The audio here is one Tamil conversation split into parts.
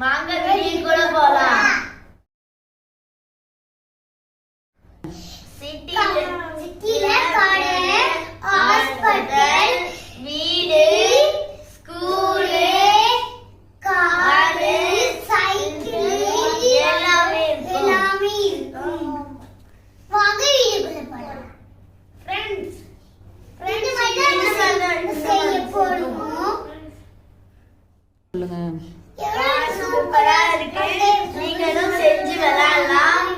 வாங்க வீடியோக்குள்ள போலாம். சிட்டில கடை, ஹாஸ்பிடல், வீடு, ஸ்கூல், கார், சைக்கிள் எல்லாமே இருக்கும். வாங்க வீடியோக்குள்ள போலாம். ஃப்ரெண்ட்ஸ் செய்ய போறோம். சொல்லுங்க. சூப்பரா இருக்கு. நீங்களும் செஞ்சு விளையாடலாம்.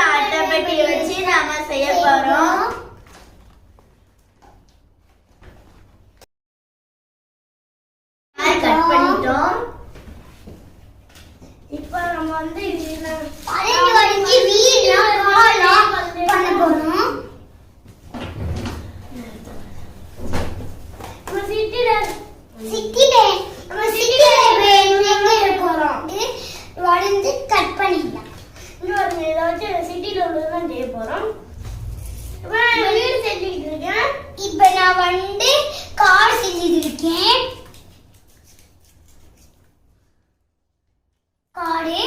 அட்டைப்பெட்டி வச்சு நாம செய்ய போறோம். கட் பண்ணிட்டோம். இப்போ நம்ம வந்து அரைஞ்சு வடிச்சு வீணா காலா பண்ண போறோம். வளைந்து கட் பண்ணிடலாம். இன்னொரு ஏதாச்சும் சிட்டில உள்ளதான் செய்ய போறோம். வீடு செஞ்சுக்கிட்டு இருக்கேன். இப்ப நான் வந்து கார் செஞ்சுட்டு இருக்கேன். காரு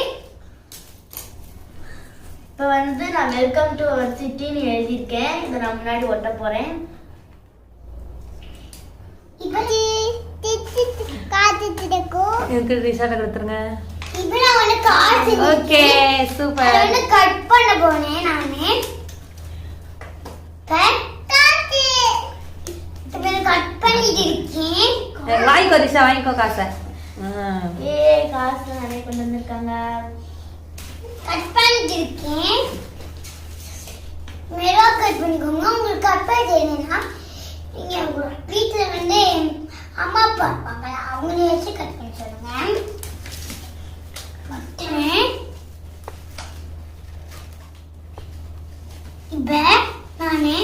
இப்ப வந்து நான் வெல்கம் டு அவர் சிட்டின்னு எழுதியிருக்கேன். இதை நான் முன்னாடி ஒட்ட போறேன். இதுக்கு ரிசார்ட் கொடுத்துருங்க. இப்போ நான் வந்து கார் செஞ்சு ஓகே சூப்பர். நான் கட் பண்ண போறேன். நானே கட் பண்ணிட்டு இருக்கேன். வாங்கிக்கோ ரிஷா, வாங்கிக்கோ காசை. காசு நிறைய கொண்டு வந்திருக்காங்க. கட் பண்ணிட்டு இருக்கேன். மெதுவா கட் பண்ணிக்கோங்க. உங்களுக்கு கட் பண்ண தெரியலன்னா நீங்க வீட்டுல வந்து அம்மா அப்பா இருப்பாங்க, அவங்களே வச்சு கட் பண்ணி சொல்லுங்க. இப்ப நானே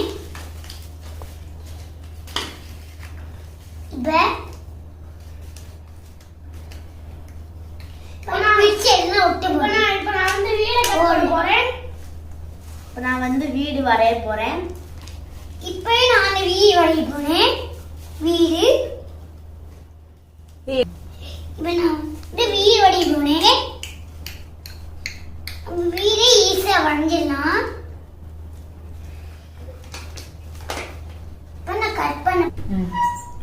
நான் வந்து வீடு வரைய போறேன். இப்ப நான் வீடு வரைய போறேன். வீடு இப்ப நான் வீடு வரைய போறேன். வீடு ஈஸியா வரைஞ்சிடலாம். இப்ப நான் கட் பண்ண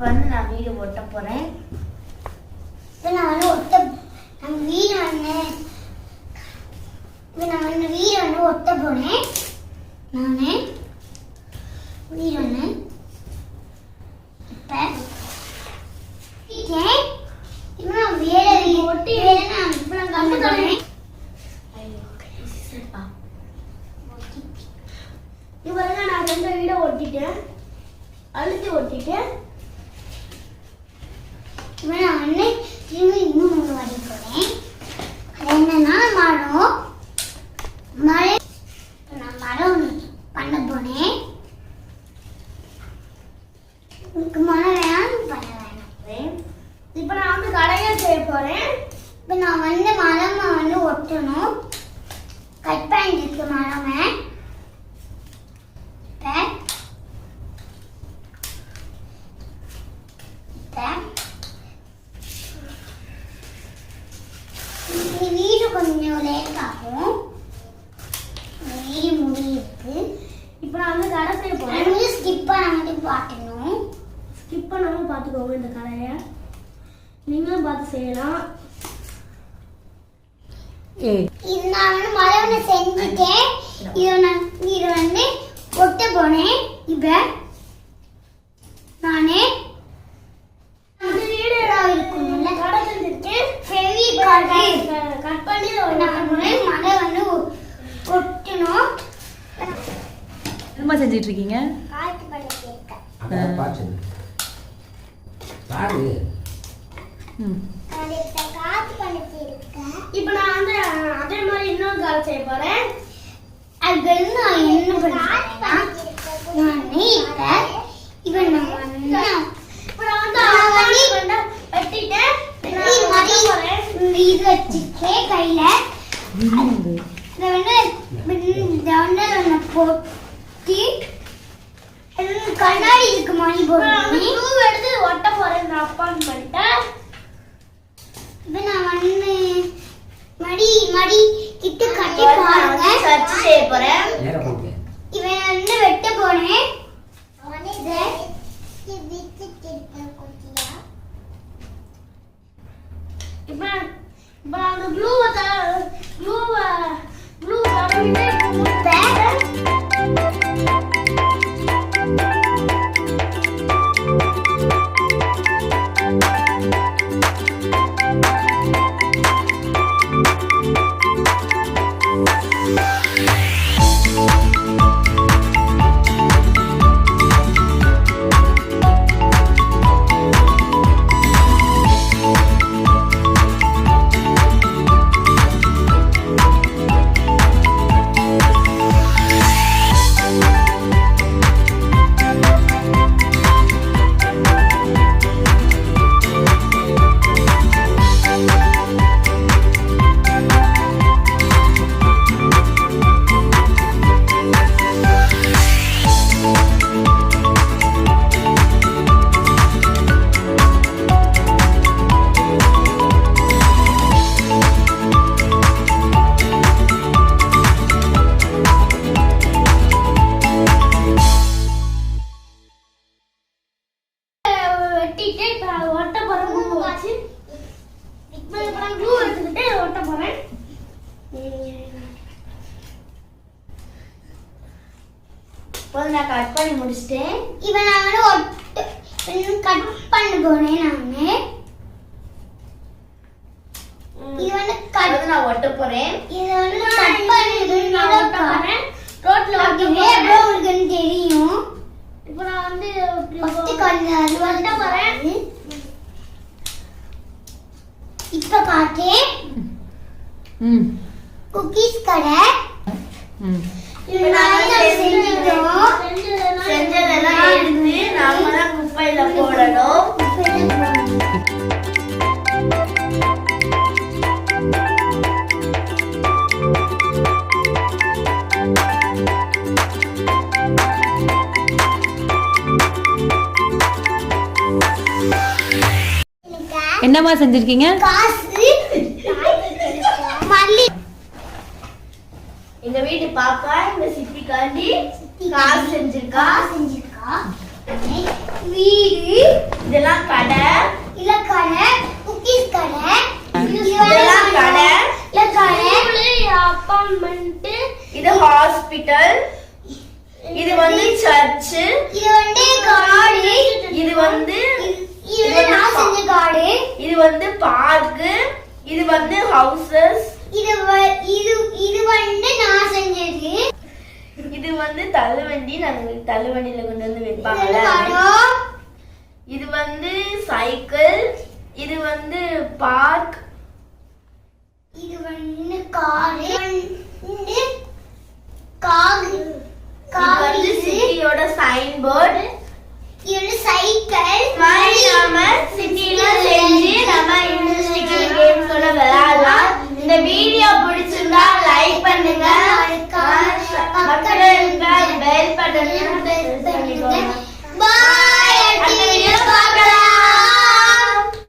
வந்து நான் வீடு ஒட்ட போறேன். இப்ப நான் வந்து வீடு ஒட்ட போறேன். நானே வீடு இப்ப நான் வேலை ஒட்டி நான் கண்டு போறேன். இவங்க நான் 2 வீட ஒட்டிட்டேன், அழுத்தி ஒட்டிட்டேன். நான் வந்து இன்னும் 3 வரைய போறேன். என்னன்னா மரம் பண்ண போனேன். மரம் வேணாம் பண்ண வேணாம். இப்ப நான் வந்து கடையை செய்ய போறேன். இப்ப நான் வந்து மரம் வந்து ஒட்டணும். கட் பண்ணிருக்கு மரமே. வீடு கொஞ்சம் லேட் ஆகும். வீடு முடியிருக்கு. இப்போ நான் வந்து கடை செய்ய போறேன். ஸ்கிப் பண்ணாம பார்க்கணும். ஸ்கிப் பண்ணாம பார்த்துக்கோங்க. இந்த கடையை நீங்களும் பார்த்து செய்யலாம். இது நான் வந்து மரவனை செஞ்சுட்டேன். இது வந்து ஒட்ட போனேன். இப்ப நானே வீடு இருக்கும்ல கடை செஞ்சிருக்கேன். கட் பண்ணி மழை வந்து ஒட்டணும். என்னமா செஞ்சிட்டு இருக்கீங்க? காத்து பண்ணிட்டு இருக்கேன். இப்ப நான் வந்து அதே மாதிரி இன்னொரு கால் செய்ய போறேன். அது நான் என்ன பண்ணேன், கையில போட்டி கண்ணாடி இருக்கு மணி போட்டு எடுத்து ஒட்ட போறேன். அப்பான்னு பண்ணிட்டேன். கடி கிட்ட கட்டி பாருங்க. சர்ச் செய்ய போறேன். இவன் வந்து வெட்ட போறேன். இப்ப அந்த க்ளூவை தடவிட்டே கொடுத்தேன். வெட்டிட்டு இப்ப ஒட்ட போறேன். glue வச்சு இப்ப நான் glue எடுத்துக்கிட்டு ஒட்ட போறேன். போது நான் கட் பண்ணி முடிச்சிட்டேன். இவன் நான் வந்து கட் பண்ண போறேன். நானு இது வந்து அது நான் ஒட்ட போறேன். இது வந்து கட் பண்ணி நான் ஒட்ட போறேன். ரோட்ல ஒட்டினே bro உங்களுக்கு தெரியும். இப்போ நான் வந்து ஃபர்ஸ்ட் கட் ஒட்ட போறேன். இப்ப காட்டு குக்கீஸ் கடை. இப்ப நாம செஞ்சதெல்லாம் எடுத்து நாம தான் குப்பையில போடணும். என்னம்மா செஞ்சிருக்கீங்க? காசு மல்லி. எங்க வீட்டு பாப்பா இந்த சித்திக்காண்டி காசு செஞ்சிருக்கா. வீடு இதெல்லாம் கடை. இல்ல கடை குக்கீஸ் கடை. இதெல்லாம் கடை. இல்ல கடை அப்பார்ட்மெண்ட். இது ஹாஸ்பிடல். இது வந்து சர்ச். இது வந்து காடு. இது வந்து இது நான் செஞ்ச காடு. இது வந்து பார்க். இது வந்து ஹவுசஸ். இது இது வந்து நான் செஞ்சது. இது வந்து தள்ளுவண்டி. நாங்க தள்ளுவண்டியில கொண்டு வந்து இது வைப்பாங்கல. மரம். இது வந்து சைக்கிள். இது வந்து பார்க். இது வந்து காடு. வந்து காகு இது வந்து சிட்டியோட சைன் போர்டு. இது சைக்கிள். மாதிரி நாம சிட்டில செஞ்சு நம்ம இண்டஸ்ட்ரிக்கு